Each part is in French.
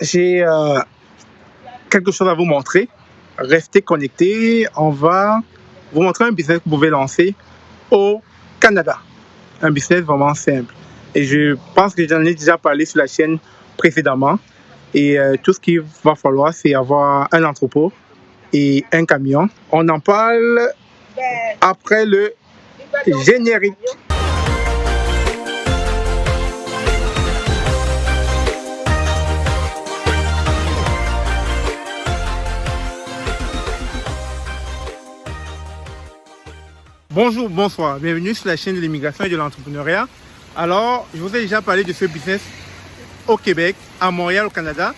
j'ai quelque chose à vous montrer. Restez connectés. On va vous montrer un business que vous pouvez lancer au Canada. Un business vraiment simple. Et je pense que j'en ai déjà parlé sur la chaîne précédemment. Et tout ce qu'il va falloir, c'est avoir un entrepôt et un camion. On en parle après le générique. Bonjour, bonsoir, bienvenue sur la chaîne de l'immigration et de l'entrepreneuriat. Alors, je vous ai déjà parlé de ce business au Québec, à Montréal, au Canada,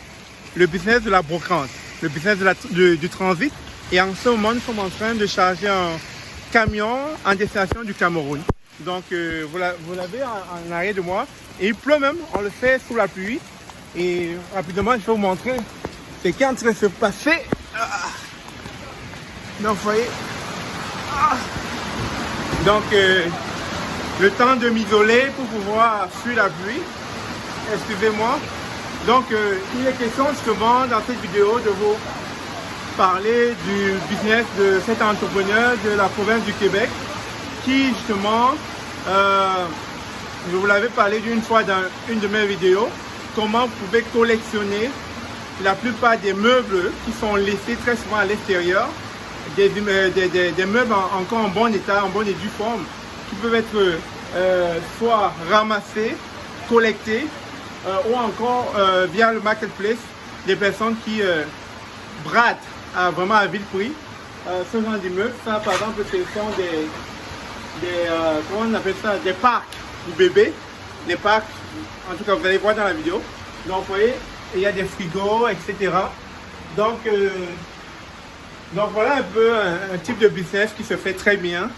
le business de la brocante, le business du transit. Et en ce moment, nous sommes en train de charger un camion en destination du Cameroun. Donc, vous l'avez en arrière de moi. Et il pleut même, on le fait sous la pluie. Et rapidement, je vais vous montrer ce qui est en train de se passer. Donc, vous voyez. Donc, le temps de m'isoler pour pouvoir fuir la pluie. Excusez-moi. Donc, il est question justement dans cette vidéo de vous parler du business de cet entrepreneur de la province du Québec qui justement, je vous l'avais parlé d'une fois dans une de mes vidéos, comment vous pouvez collectionner la plupart des meubles qui sont laissés très souvent à l'extérieur. Des meubles encore en bon état, en bonne et due forme, qui peuvent être soit ramassés, collectés, ou encore via le marketplace, des personnes qui bradent vraiment à vil prix ce genre d'immeubles. Ça, par exemple, ce sont comment on appelle ça, des parcs pour bébés, des parcs, en tout cas vous allez voir dans la vidéo. Donc vous voyez, il y a des frigos, etc. Donc voilà un peu un type de business qui se fait très bien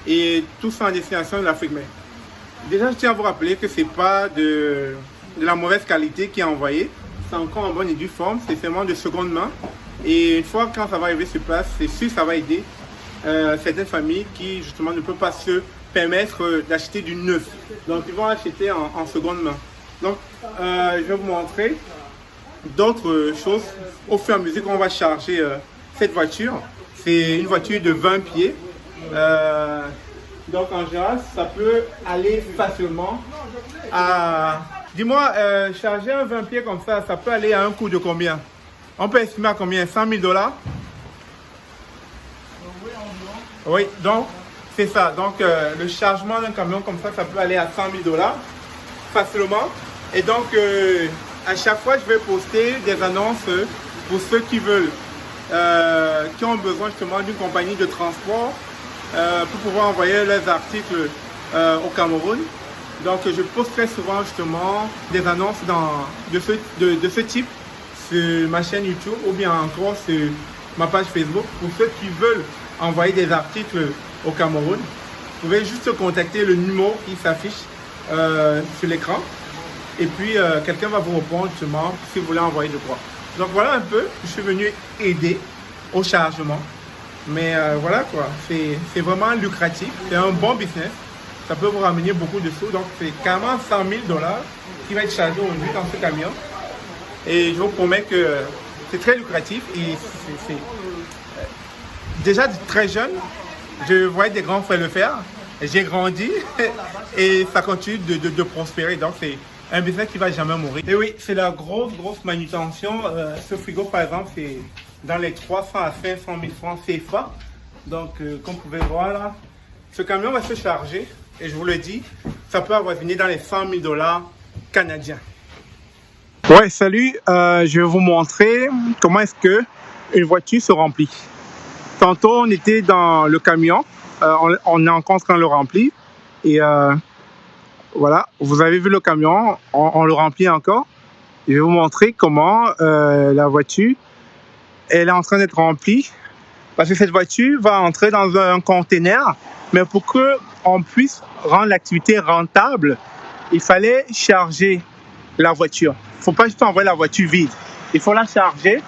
et tout ça en destination de l'Afrique. Mais déjà, je tiens à vous rappeler que ce n'est pas de la mauvaise qualité qui est envoyé. C'est encore en bonne et due forme, c'est seulement de seconde main. Et une fois quand ça va arriver sur place, c'est sûr ça va aider certaines familles qui justement ne peuvent pas se permettre d'acheter du neuf. Donc ils vont acheter en seconde main. Donc je vais vous montrer d'autres choses au fur et à mesure qu'on va charger cette voiture. C'est une voiture de 20 pieds. Donc en général, ça peut aller facilement à... Dis-moi, charger un 20 pieds comme ça peut aller à un coût de combien? On peut estimer à combien? 100 000 $? Oui, donc c'est ça. Donc le chargement d'un camion comme ça peut aller à 100 000 $ facilement. Et donc à chaque fois, je vais poster des annonces pour ceux qui veulent, qui ont besoin justement d'une compagnie de transport pour pouvoir envoyer leurs articles au Cameroun. Donc je poste très souvent justement des annonces de ce type sur ma chaîne YouTube ou bien encore sur ma page Facebook. Pour ceux qui veulent envoyer des articles au Cameroun, vous pouvez juste contacter le numéro qui s'affiche sur l'écran. Et puis quelqu'un va vous répondre justement si vous voulez envoyer de quoi. Donc voilà un peu, je suis venu aider au chargement. Mais voilà quoi, c'est vraiment lucratif, c'est un bon business. Ça peut vous ramener beaucoup de sous. Donc c'est carrément 100 000 $ qui va être chargé aujourd'hui dans ce camion. Et je vous promets que c'est très lucratif. Et c'est déjà très jeune, je voyais des grands frères le faire. J'ai grandi et ça continue de prospérer. Donc c'est un business qui ne va jamais mourir. Et oui, c'est la grosse manutention. Ce frigo, par exemple, c'est dans les 300 à 500 000 francs CFA. Donc, comme vous pouvez voir là, ce camion va se charger. Et je vous le dis, ça peut avoisiner dans les 100 000 $ canadiens. Ouais, salut. Je vais vous montrer comment est-ce que une voiture se remplit. Tantôt, on était dans le camion. On est encore en train de le remplir. Et... voilà, vous avez vu le camion, on le remplit encore. Je vais vous montrer comment la voiture, elle est en train d'être remplie. Parce que cette voiture va entrer dans un conteneur. Mais pour qu'on puisse rendre l'activité rentable, il fallait charger la voiture. Il ne faut pas juste envoyer la voiture vide. Il faut la charger.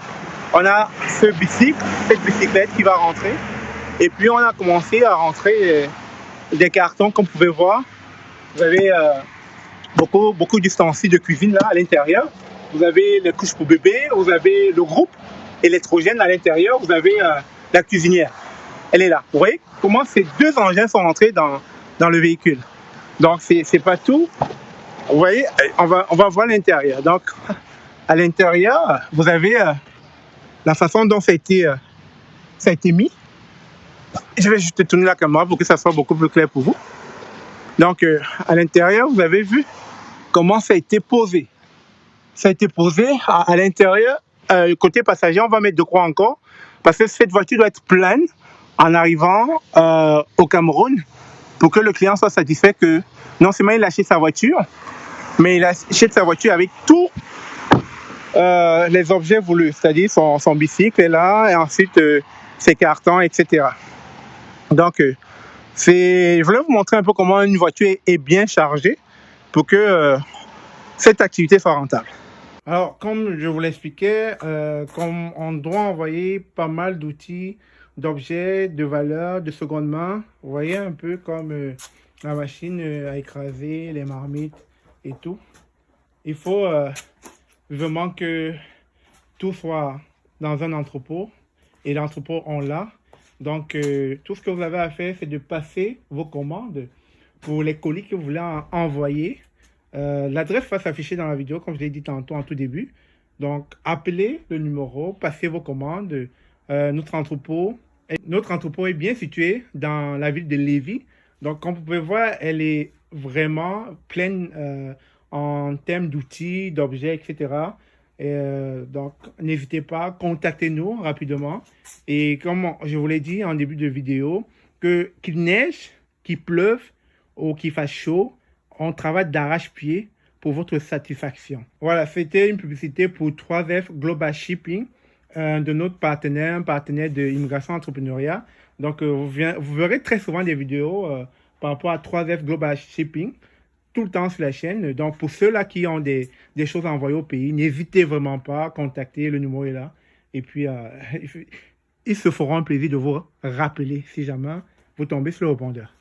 On a cette bicyclette qui va rentrer. Et puis on a commencé à rentrer des cartons, comme vous pouvez voir. Vous avez beaucoup d'ustensiles de cuisine là à l'intérieur. vous avez les couches pour bébé, vous avez le groupe électrogène à l'intérieur, vous avez la cuisinière. Elle est là. Vous voyez comment ces deux engins sont entrés dans le véhicule. Donc, c'est pas tout. Vous voyez, on va voir l'intérieur. Donc, à l'intérieur, vous avez la façon dont ça a été mis. Je vais juste tourner la caméra pour que ça soit beaucoup plus clair pour vous. Donc, à l'intérieur, vous avez vu comment ça a été posé. Ça a été posé à l'intérieur. Côté passager, on va mettre de quoi encore? Parce que cette voiture doit être pleine en arrivant au Cameroun pour que le client soit satisfait que non seulement il achète sa voiture, mais il achète sa voiture avec tous les objets voulus, c'est-à-dire son bicycle est là, et ensuite ses cartons, etc. Donc, je voulais vous montrer un peu comment une voiture est bien chargée pour que cette activité soit rentable. Alors, comme je vous l'expliquais, comme on doit envoyer pas mal d'outils, d'objets, de valeurs, de seconde main, vous voyez un peu comme la machine à écraser, les marmites et tout. Il faut vraiment que tout soit dans un entrepôt, et l'entrepôt on l'a. Donc, tout ce que vous avez à faire, c'est de passer vos commandes pour les colis que vous voulez envoyer. L'adresse va s'afficher dans la vidéo, comme je l'ai dit tantôt en tout début. Donc, appelez le numéro, passez vos commandes. Notre entrepôt est bien situé dans la ville de Lévis. Donc, comme vous pouvez voir, elle est vraiment pleine en termes d'outils, d'objets, etc. Donc, n'hésitez pas, contactez-nous rapidement. Et comme je vous l'ai dit en début de vidéo, qu'il neige, qu'il pleuve ou qu'il fasse chaud, on travaille d'arrache-pied pour votre satisfaction. Voilà, c'était une publicité pour 3F Global Shipping, de notre partenaire, un partenaire de Immigration Entrepreneuriat. Donc, vous verrez très souvent des vidéos par rapport à 3F Global Shipping, tout le temps sur la chaîne. Donc, pour ceux-là qui ont des choses à envoyer au pays, n'hésitez vraiment pas à contacter, le numéro est là. Et puis, ils se feront un plaisir de vous rappeler si jamais vous tombez sur le répondeur.